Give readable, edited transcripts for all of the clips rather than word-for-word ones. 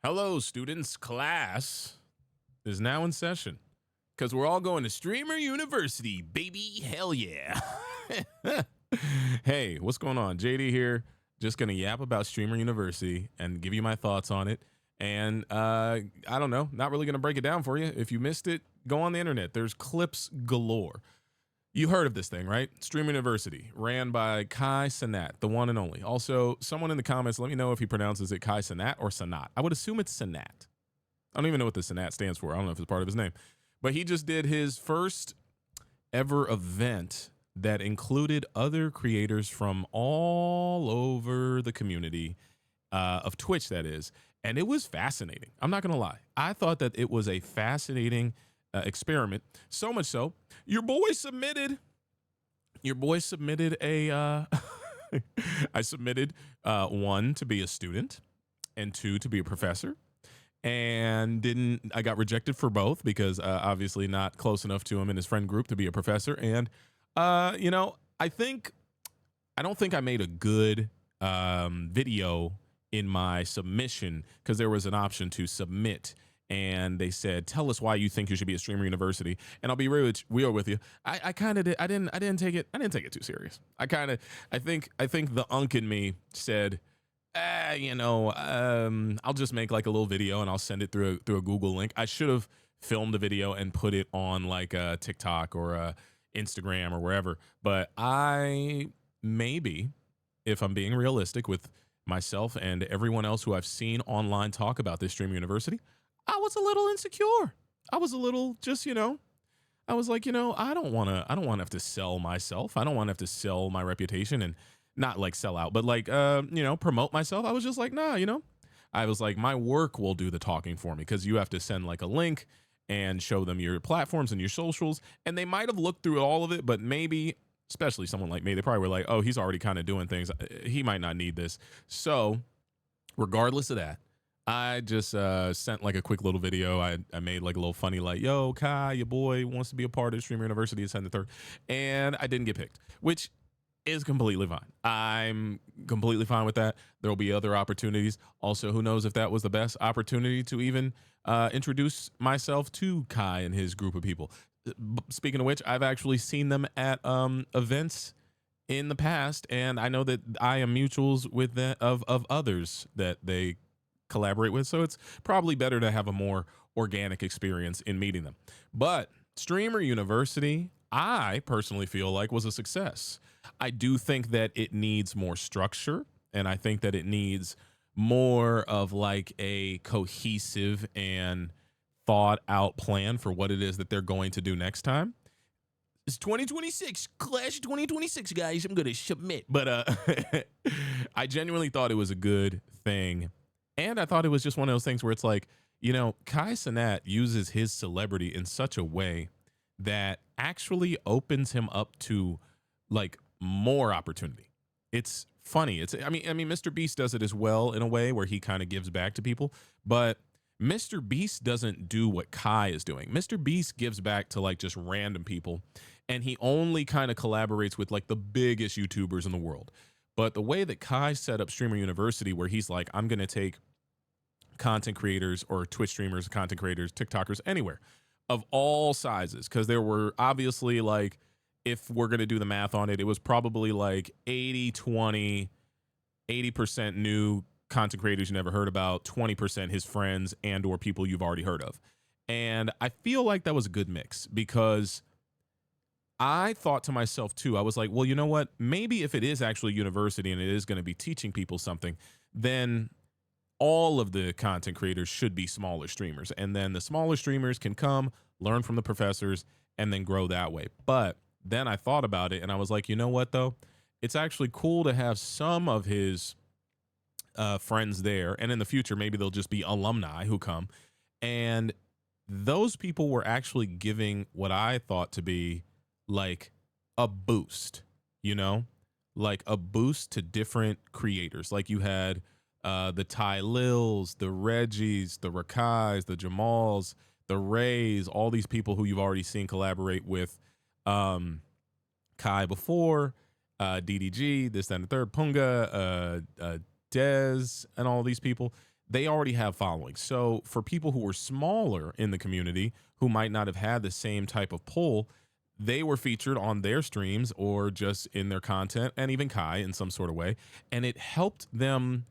Hello, students. Class is now in session because we're all going to Streamer University, baby. Hell yeah. Hey, what's going on? JD here. Just going to yap about Streamer University and give you my thoughts on it. And I don't know, not really going to break it down for you. If you missed it, go on the internet. There's clips galore. You heard of this thing, right? Streamer University, ran by Kai Cenat, the one and only. Also, someone in the comments, let me know if he pronounces it Kai Cenat or Sanat. I would assume it's Cenat. I don't even know what the Cenat stands for. I don't know if it's part of his name. But he just did his first ever event that included other creators from all over the community of Twitch, that is. And it was fascinating. I'm not going to lie. I thought that it was a fascinating experiment. So much so, your boy submitted a I submitted one to be a student and two to be a professor, and I got rejected for both because obviously not close enough to him and his friend group to be a professor. And I don't think I made a good video in my submission because there was an option to submit. And they said, "Tell us why you think you should be at Streamer University." And I'll be real with you. I kind of did. I didn't take it too serious. I think the unk in me said, I'll just make like a little video and I'll send it through a Google link. I should have filmed the video and put it on like a TikTok or a Instagram or wherever. But maybe, if I'm being realistic with myself and everyone else who I've seen online talk about this Streamer University, I was a little insecure. I was a little I was like, I don't want to have to sell myself. I don't want to have to sell my reputation and not like sell out, but like, promote myself. I was just like, nah, I was like, my work will do the talking for me because you have to send like a link and show them your platforms and your socials. And they might have looked through all of it, but maybe, especially someone like me, they probably were like, oh, he's already kind of doing things. He might not need this. So regardless of that, I just sent like a quick little video. I made like a little funny, like, yo, Kai, your boy wants to be a part of Streamer University at 10 to 3rd. And I didn't get picked, which is completely fine. I'm completely fine with that. There will be other opportunities. Also, who knows if that was the best opportunity to even introduce myself to Kai and his group of people. Speaking of which, I've actually seen them at events in the past, and I know that I am mutuals with of others that they collaborate with, so it's probably better to have a more organic experience in meeting them. But Streamer University, I personally feel like, was a success. I do think that it needs more structure, and I think that it needs more of like a cohesive and thought out plan for what it is that they're going to do next time. It's 2026, Clash 2026, guys. I'm gonna submit, but I genuinely thought it was a good thing. And I thought it was just one of those things where it's like, Kai Cenat uses his celebrity in such a way that actually opens him up to like more opportunity. It's funny. I mean, Mr. Beast does it as well in a way where he kind of gives back to people, but Mr. Beast doesn't do what Kai is doing. Mr. Beast gives back to like just random people, and he only kind of collaborates with like the biggest YouTubers in the world. But the way that Kai set up Streamer University, where he's like, I'm going to take content creators or Twitch streamers, content creators, TikTokers, anywhere of all sizes, because there were obviously, like, if we're going to do the math on it, it was probably like 80% new content creators you never heard about, 20% his friends and or people you've already heard of. And I feel like that was a good mix, because I thought to myself too, I was like, well, you know what? Maybe if it is actually university and it is going to be teaching people something, then all of the content creators should be smaller streamers. And then the smaller streamers can come, learn from the professors, and then grow that way. But then I thought about it and I was like, you know what though? It's actually cool to have some of his friends there. And in the future, maybe they'll just be alumni who come. And those people were actually giving what I thought to be like a boost, like a boost to different creators. Like you had the Ty Lils, the Reggies, the Rakais, the Jamals, the Rays, all these people who you've already seen collaborate with Kai before, DDG, this, that, and the third, Punga, Dez, and all these people. they already have followings. So for people who were smaller in the community who might not have had the same type of pull, they were featured on their streams or just in their content, and even Kai in some sort of way. And it helped them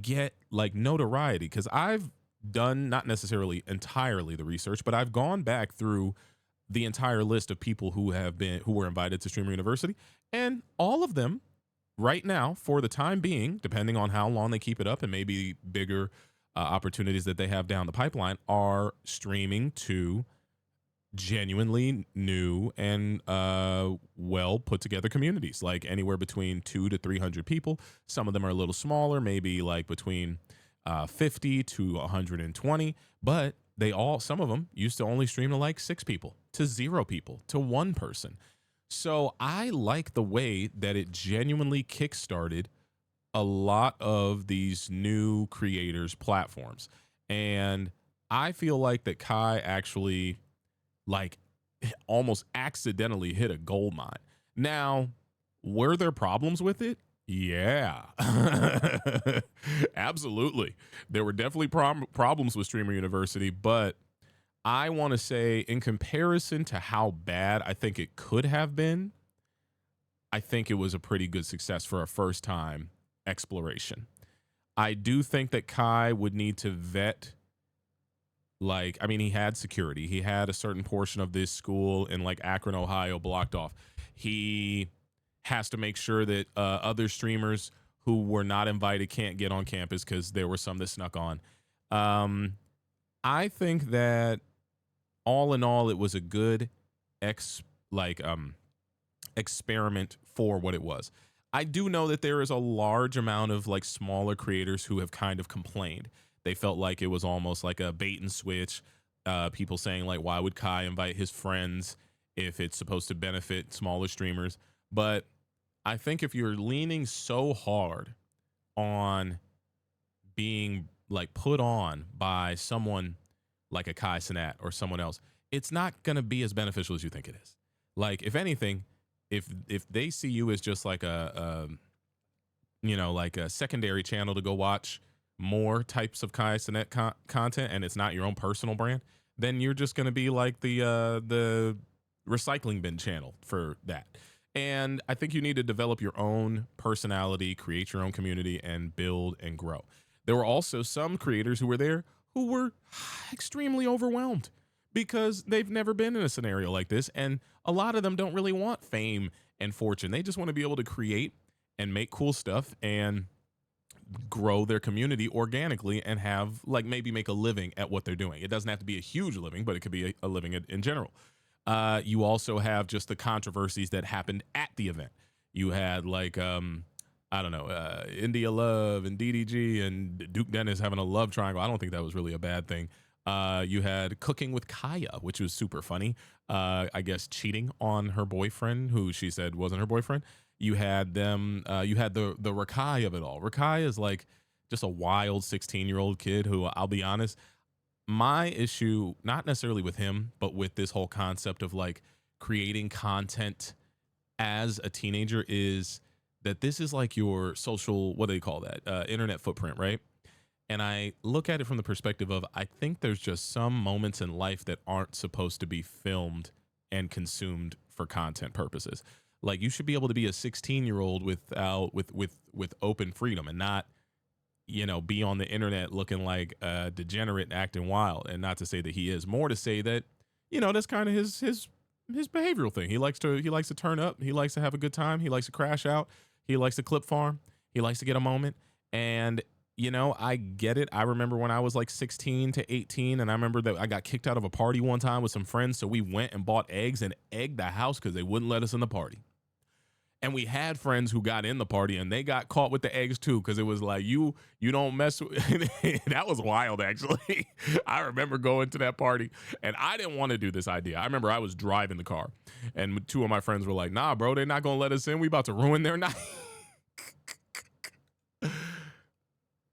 get like notoriety, because I've done not necessarily entirely the research, but I've gone back through the entire list of people who were invited to Streamer University, and all of them right now, for the time being, depending on how long they keep it up and maybe bigger opportunities that they have down the pipeline, are streaming to genuinely new and well put together communities, like anywhere between 200 to 300 people. Some of them are a little smaller, maybe like between 50 to 120, but some of them used to only stream to like 6 people, to 0 people, to 1 person. So I like the way that it genuinely kickstarted a lot of these new creators' platforms. And I feel like that Kai actually like almost accidentally hit a gold mine. Now, were there problems with it? Yeah, absolutely. There were definitely problems with Streamer University, but I want to say, in comparison to how bad I think it could have been, I think it was a pretty good success for a first time exploration. I do think that Kai would need to vet, like, I mean, he had security. He had a certain portion of this school in like Akron, Ohio blocked off. He has to make sure that other streamers who were not invited can't get on campus, because there were some that snuck on. I think that all in all, it was a good experiment for what it was. I do know that there is a large amount of like smaller creators who have kind of complained. They felt like it was almost like a bait and switch. People saying like, why would Kai invite his friends if it's supposed to benefit smaller streamers? But I think if you're leaning so hard on being like put on by someone like a Kai Cenat or someone else, it's not going to be as beneficial as you think it is. Like, if anything, if they see you as just like like a secondary channel to go watch more types of Kai Cenat content, and it's not your own personal brand, then you're just going to be like the recycling bin channel for that. And I think you need to develop your own personality, create your own community, and build and grow. There were also some creators who were there who were extremely overwhelmed because they've never been in a scenario like this. And a lot of them don't really want fame and fortune. They just want to be able to create and make cool stuff and grow their community organically and have like maybe make a living at what they're doing. It doesn't have to be a huge living, but it could be a living in general. You also have just the controversies that happened at the event. You had like, I don't know, India Love and DDG and Duke Dennis having a love triangle. I don't think that was really a bad thing. You had Cooking with Kaya, which was super funny. I guess cheating on her boyfriend, who she said wasn't her boyfriend. You had them. You had the Rakai of it all. Rakai is like just a wild 16-year-old kid who, I'll be honest, my issue, not necessarily with him, but with this whole concept of like creating content as a teenager, is that this is like your social, what do they call that? Internet footprint, right? And I look at it from the perspective of, I think there's just some moments in life that aren't supposed to be filmed and consumed for content purposes. Like, you should be able to be a 16-year-old with open freedom and not, be on the internet looking like a degenerate and acting wild. And not to say that he is, more to say that, that's kind of his behavioral thing. He likes to turn up. He likes to have a good time. He likes to crash out. He likes to clip farm. He likes to get a moment. And, I get it. I remember when I was like 16 to 18, and I remember that I got kicked out of a party one time with some friends. So we went and bought eggs and egged the house because they wouldn't let us in the party. And we had friends who got in the party and they got caught with the eggs too, because it was like, you don't mess with that was wild, actually. I remember going to that party and I didn't want to do this idea. I remember I was driving the car and 2 of my friends were like, nah, bro, they're not going to let us in. We about to ruin their night.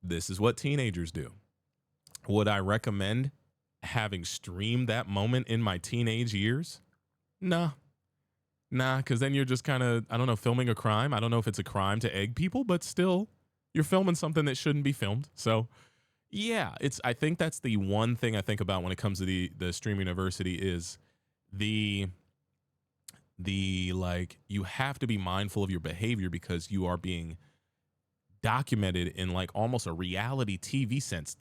This is what teenagers do. Would I recommend having streamed that moment in my teenage years? Nah, because then you're just kind of, I don't know, filming a crime. I don't know if it's a crime to egg people, but still, you're filming something that shouldn't be filmed. So, Yeah, I think that's the one thing I think about when it comes to the stream university is the like you have to be mindful of your behavior because you are being documented in like almost a reality TV sense,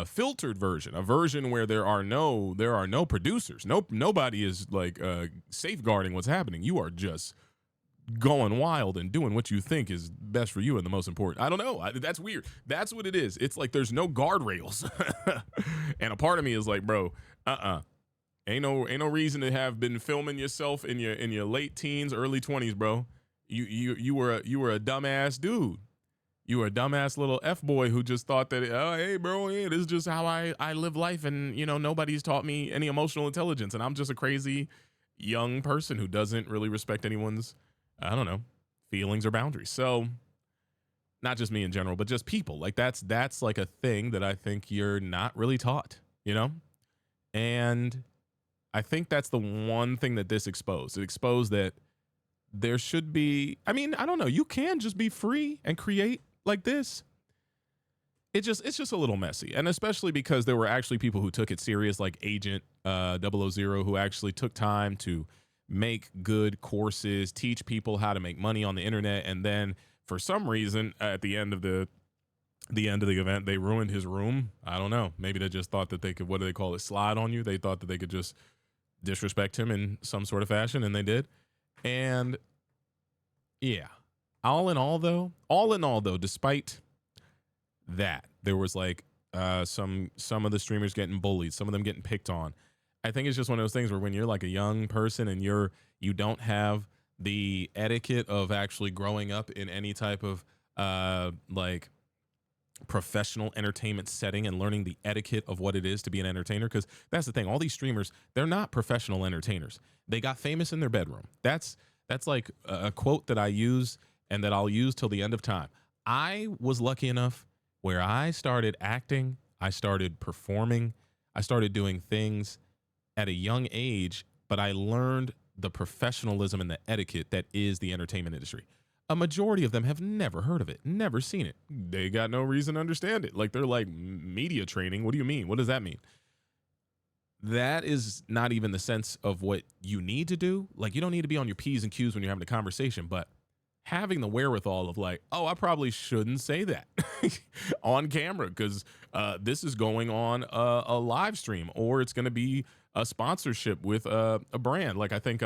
filtered version, a version where there are no producers, nobody is like safeguarding what's happening. You are just going wild and doing what you think is best for you and the most important. I don't know. That's weird. That's what it is. It's like there's no guardrails, and a part of me is like, bro, ain't no reason to have been filming yourself in your late teens, early 20s, bro. You were a dumbass dude. You were a dumbass little F boy who just thought that, oh, hey, bro, hey, this is just how I live life. And, nobody's taught me any emotional intelligence. And I'm just a crazy young person who doesn't really respect anyone's, I don't know, feelings or boundaries. So not just me in general, but just people. Like that's like a thing that I think you're not really taught. And I think that's the one thing that this exposed. It exposed that there should be, I mean, I don't know, you can just be free and create like this. It's just a little messy. And especially because there were actually people who took it serious, like Agent 000, who actually took time to make good courses, teach people how to make money on the internet. And then for some reason, at the end of the event, they ruined his room. I don't know. Maybe they just thought that they could, what do they call it, slide on you. They thought that they could just disrespect him in some sort of fashion, and they did. And yeah, all in all though, despite that, there was like some of the streamers getting bullied, some of them getting picked on. I think it's just one of those things where when you're like a young person and you don't have the etiquette of actually growing up in any type of like professional entertainment setting and learning the etiquette of what it is to be an entertainer, because that's the thing, all these streamers, they're not professional entertainers. They got famous in their bedroom. That's like a quote that I use and that I'll use till the end of time. I was lucky enough where I started acting, I started performing, I started doing things at a young age, but I learned the professionalism and the etiquette that is the entertainment industry. A majority of them have never heard of it, never seen it. They got no reason to understand it. Like, they're like, media training? What do you mean? What does that mean? That is not even the sense of what you need to do. Like, you don't need to be on your P's and Q's when you're having a conversation, but having the wherewithal of like, oh, I probably shouldn't say that on camera because this is going on a live stream, or it's going to be a sponsorship with a brand. Like I think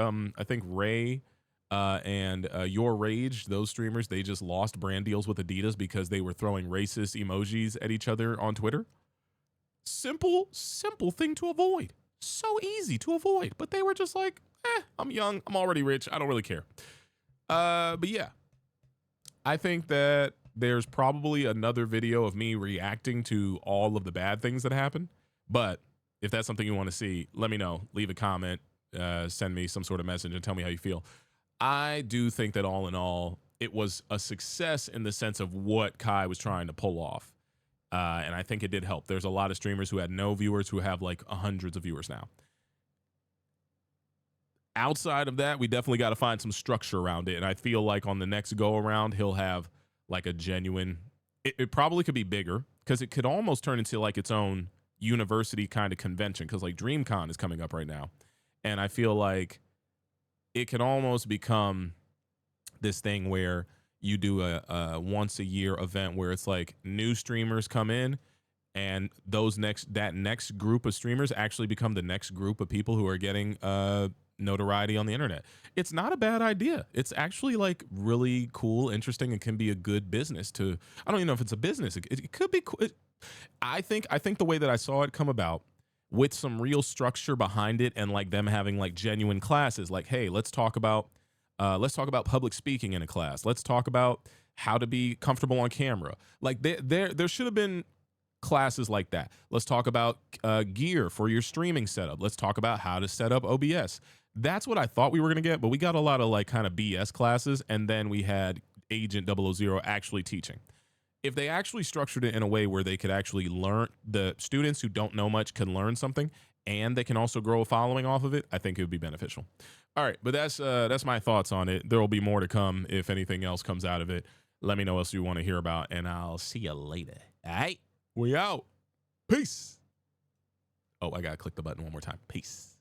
Ray and Your Rage, those streamers, they just lost brand deals with Adidas because they were throwing racist emojis at each other on Twitter. Simple thing to avoid. So easy to avoid. But they were just like, I'm young, I'm already rich, I don't really care. But yeah, I think that there's probably another video of me reacting to all of the bad things that happen. But if that's something you want to see, let me know. Leave a comment, send me some sort of message and tell me how you feel. I do think that all in all, it was a success in the sense of what Kai was trying to pull off. And I think it did help. There's a lot of streamers who had no viewers who have like hundreds of viewers now. Outside of that, we definitely got to find some structure around it. And I feel like on the next go around, he'll have like a genuine, it probably could be bigger because it could almost turn into like its own university kind of convention. Cause like DreamCon is coming up right now. And I feel like it can almost become this thing where you do a once a year event where it's like new streamers come in and that next group of streamers actually become the next group of people who are getting notoriety on the internet. It's not a bad idea. It's actually like really cool, interesting, and can be a good business to, I don't even know if it's a business. It could be cool. I think the way that I saw it come about with some real structure behind it and like them having like genuine classes, like, hey, let's talk about public speaking in a class. Let's talk about how to be comfortable on camera. Like there should have been classes like that. Let's talk about gear for your streaming setup. Let's talk about how to set up OBS. That's what I thought we were going to get, but we got a lot of like kind of BS classes, and then we had Agent 000 actually teaching. If they actually structured it in a way where they could actually learn, the students who don't know much can learn something, and they can also grow a following off of it, I think it would be beneficial. All right, but that's my thoughts on it. There will be more to come if anything else comes out of it. Let me know what else you want to hear about, and I'll see you later. All right, we out. Peace. Oh, I gotta click the button one more time. Peace.